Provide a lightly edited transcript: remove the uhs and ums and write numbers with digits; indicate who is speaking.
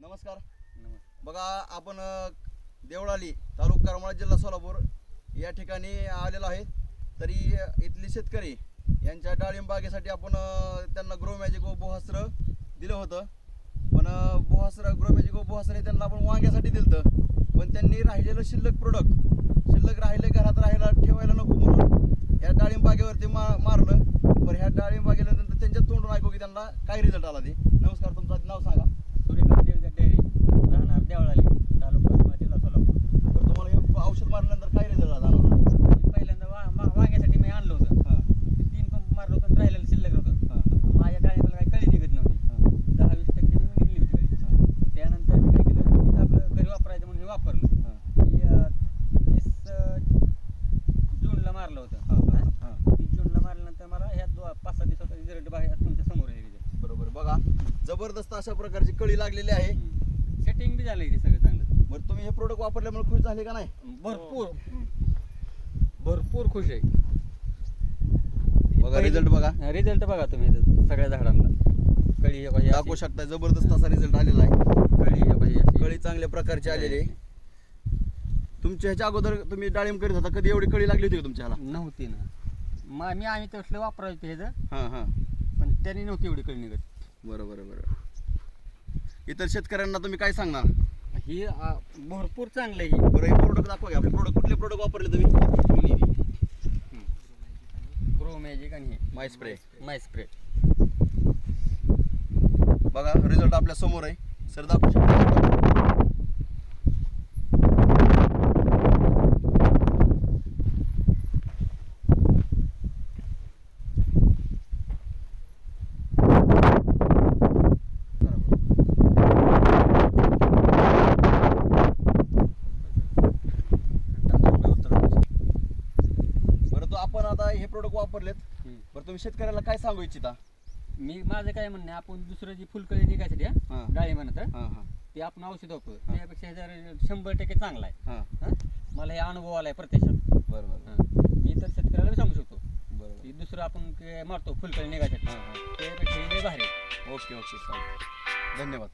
Speaker 1: नमस्कार. बघा आपण देवळाली तालुका करमाळा जिल्हा सोलापूर या ठिकाणी आलेलो आहे. तरी इथले शेतकरी यांच्या डाळिंब बागेसाठी आपण त्यांना ग्रो मॅजिक व बोहास्त्र दिलं होतं. पण ग्रो मॅजिक व बोहास्त्र त्यांना आपण वांग्यासाठी दिलं, पण त्यांनी राहिलेलं शिल्लक राहिले घरात राहायला ठेवायला नको म्हणून या डाळिंब बागेवरती मारलं. पण ह्या डाळिंब बागेनंतर त्यांच्या तोंडून ऐकू की त्यांना काय रिझल्ट आला ते. नमस्कार, तुमचं नाव सांगा.
Speaker 2: सूर्यकांत देवजा डेअरी, राहणार देवळाली, तालुका करमाळा, जिल्हा सोलापूर.
Speaker 1: तर तुम्हाला हे औषध मारल्यानंतर काय रिझल्ट आला?
Speaker 2: मी पहिल्यांदा वांग्यासाठी मी आणलं होतं. ते 3 पंप मारलं होतं आणि राहिलेलं शिल्लक होतं. माझ्या डाळिंबाला काही कळी निघत नव्हती. 10-20% मी निघली होती कळी. त्यानंतर मी काय केलं, तिथं आपलं घरी वापरायचं म्हणून हे वापरलं. 30 जूनला मारलं होतं. 30 जूनला मारल्यानंतर मला ह्या 5-6 दिवसाचा रिझल्ट बाहेर तुमच्या समोर आहे. रिझल्ट
Speaker 1: बरोबर, बघा जबरदस्त अशा प्रकारची कळी लागलेली आहे.
Speaker 2: सेटिंग बी झालं ते सगळं चांगलं.
Speaker 1: बरं, तुम्ही हे प्रोडक्ट वापरल्यामुळे खुश झाले का नाही?
Speaker 2: भरपूर खुश आहे.
Speaker 1: बघा रिझल्ट बघा.
Speaker 2: रिझल्ट बघा तुम्ही इथं सगळ्या झाडांना कळी हे पाहिजे,
Speaker 1: दाखवू शकता. जबरदस्त असा रिझल्ट आलेला आहे.
Speaker 2: कळी हे पाहिजे,
Speaker 1: कळी चांगल्या प्रकारची आलेली आहे. तुमच्या ह्याच्या अगोदर तुम्ही डाळिंब करीत होता, कधी एवढी कळी लागली होती का तुमच्या ह्याला?
Speaker 2: नव्हती ना. आम्ही तसलं वापरायचं ह्याचं,
Speaker 1: हां हां.
Speaker 2: पण त्यांनी नव्हती एवढी कळी निघत.
Speaker 1: बरोबर बरोबर. इतर शेतकऱ्यांना तुम्ही काय सांगणार?
Speaker 2: ही भरपूर चांगलं आहे.
Speaker 1: बरं, हे प्रोडक्ट दाखवा की. आपले कुठले प्रोडक्ट वापरले तुम्ही?
Speaker 2: ग्रो मॅजिक आणि हे
Speaker 1: माय स्प्रे. बघा रिझल्ट आपल्या समोर आहे. सर दाखवू शकता. आपण आता हे प्रोडक्ट वापरलेत. बरं, तुम्ही शेतकऱ्याला काय सांगू इच्छिता?
Speaker 2: माझं काय म्हणणं आहे, आपण दुसरं जी फुलकळी निघायसाठी डाळिंबानंतर
Speaker 1: हां हां
Speaker 2: ते आपण औषध वापरू, त्यापेक्षा ह्याचा 100% चांगला आहे.
Speaker 1: हां.
Speaker 2: मला हे अनुभव आलाय प्रत्यक्षात.
Speaker 1: बरोबर.
Speaker 2: मी तर शेतकऱ्याला सांगू शकतो
Speaker 1: बरोबर.
Speaker 2: की दुसरं आपण मारतो फुलकळी निघायसाठी, त्यापेक्षा हे भारी आहे.
Speaker 1: ओके, चालेल. धन्यवाद.